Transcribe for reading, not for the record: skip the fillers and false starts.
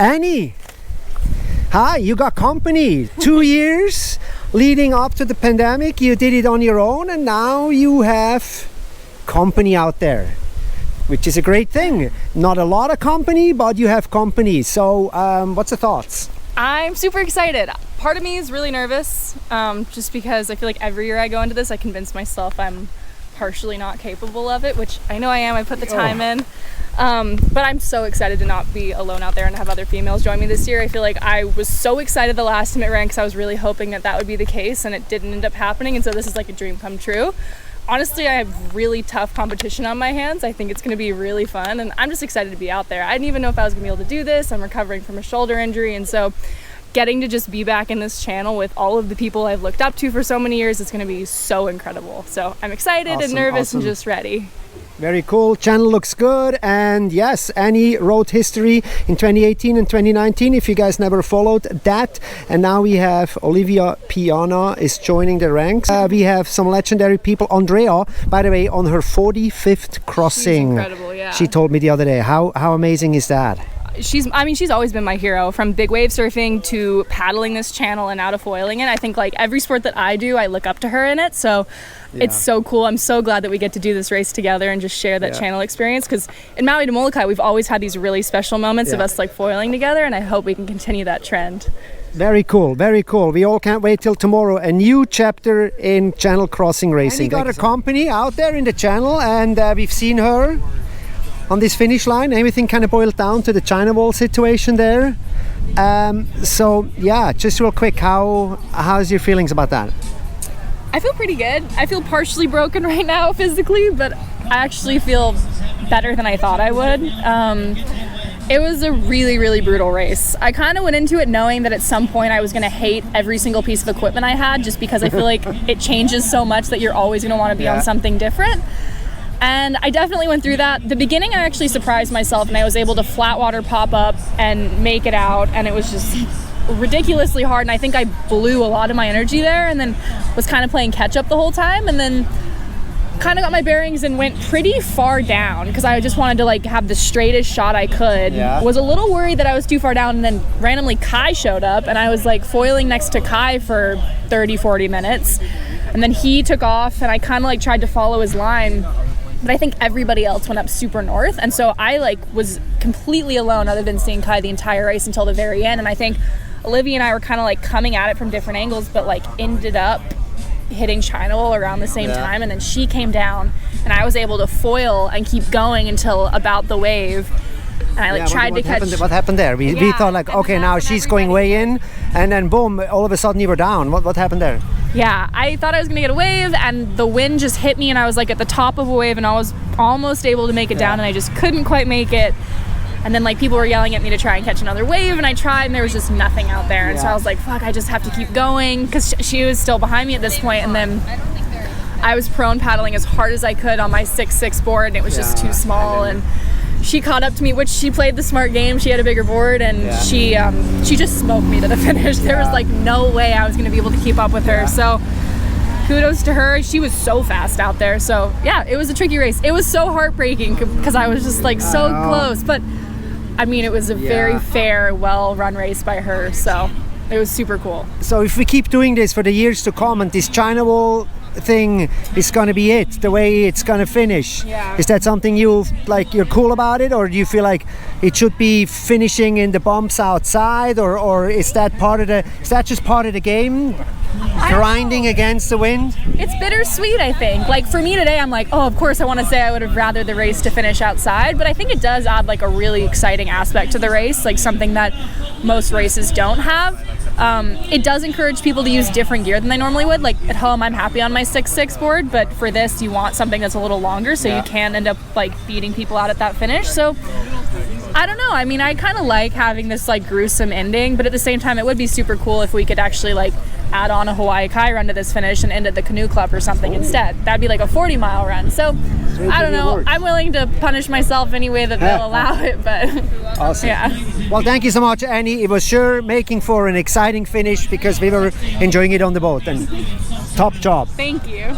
Annie, hi, you got company. 2 years leading up to the pandemic, you did it on your own, and now you have company out there, which is a great thing. Not a lot of company, but you have company. So what's the thoughts? I'm super excited. Part of me is really nervous, just because I feel like every year I go into this, I convince myself I'm partially not capable of it, which I know I am. I put the time in. But I'm so excited to not be alone out there and have other females join me this year. I feel like I was so excited the last time it ran because I was really hoping that would be the case, and it didn't end up happening, and so this is like a dream come true. Honestly, I have really tough competition on my hands. I think it's going to be really fun, and I'm just excited to be out there. I didn't even know if I was going to be able to do this. I'm recovering from a shoulder injury, and so getting to just be back in this channel with all of the people I've looked up to for so many years, it's going to be so incredible. So I'm excited and nervous and just ready. Very cool. Channel looks good. And yes, Annie wrote history in 2018 and 2019, if you guys never followed that. And now we have Olivia Piana is joining the ranks. We have some legendary people. Andrea, by the way, on her 45th crossing. She's incredible, yeah. She told me the other day. How amazing is that? She's always been my hero, from big wave surfing to paddling this channel and out of foiling it. I think like every sport that I do, I look up to her in it. So it's so cool. I'm so glad that we get to do this race together and just share that channel experience, because in Maui to Molokai, we've always had these really special moments of us like foiling together, and I hope we can continue that trend. Very cool, very cool. We all can't wait till tomorrow. A new chapter in channel crossing racing. And we got a company out there in the channel, and we've seen her on this finish line. Everything kind of boiled down to the China wall situation there. So yeah, just real quick, how's your feelings about that? I feel pretty good. I feel partially broken right now physically, but I actually feel better than I thought I would. It was a really, really brutal race. I kind of went into it knowing that at some point I was going to hate every single piece of equipment I had, just because I feel like it changes so much that you're always going to want to be on something different. And I definitely went through that. The beginning, I actually surprised myself, and I was able to flat water pop up and make it out, and it was just ridiculously hard, and I think I blew a lot of my energy there, and then was kind of playing catch up the whole time, and then kind of got my bearings and went pretty far down because I just wanted to like have the straightest shot I could. Was a little worried that I was too far down, and then randomly Kai showed up, and I was like foiling next to Kai for 30-40 minutes, and then he took off, and I kind of like tried to follow his line. But I think everybody else went up super north, and so I like was completely alone other than seeing Kai the entire race until the very end. And I think Olivia and I were kind of like coming at it from different angles, but like ended up hitting China wall around the same time, and then she came down and I was able to foil and keep going until about the wave. And I like tried to catch. What happened there? We thought like, okay, now she's going way in, and then boom, all of a sudden you were down. What happened there? Yeah, I thought I was gonna get a wave, and the wind just hit me, and I was like at the top of a wave, and I was almost able to make it down, and I just couldn't quite make it. And then like people were yelling at me to try and catch another wave, and I tried, and there was just nothing out there. And so I was like, fuck, I just have to keep going, because she was still behind me at this point. And then I was prone paddling as hard as I could on my 6'6" board, and it was just too small. And she caught up to me, which she played the smart game. She had a bigger board, and she just smoked me to the finish. There was like no way I was going to be able to keep up with her. So kudos to her. She was so fast out there. So yeah, it was a tricky race. It was so heartbreaking because I was just like so close. But I mean, it was a very fair, well-run race by her. So it was super cool. So if we keep doing this for the years to come, and this China wall thing is going to be it, the way it's going to finish, is that something you're cool about it, or do you feel like it should be finishing in the bumps outside, or is that just part of the game, grinding against the wind? It's bittersweet, I think. Like for me today, I'm like, oh, of course I want to say I would have rather the race to finish outside, but I think it does add like a really exciting aspect to the race, like something that most races don't have. It does encourage people to use different gear than they normally would. Like at home, I'm happy on my 6'6" board, but for this, you want something that's a little longer, so you can end up like beating people out at that finish. So I don't know. I mean, I kind of like having this like gruesome ending, but at the same time, it would be super cool if we could actually like add on a Hawaii Kai run to this finish and end at the canoe club or something instead. That'd be like a 40-mile run. So I don't know. I'm willing to punish myself any way that they'll allow it, but awesome. Well, thank you so much, Annie. It was sure making for an exciting finish because we were enjoying it on the boat, and top job. Thank you.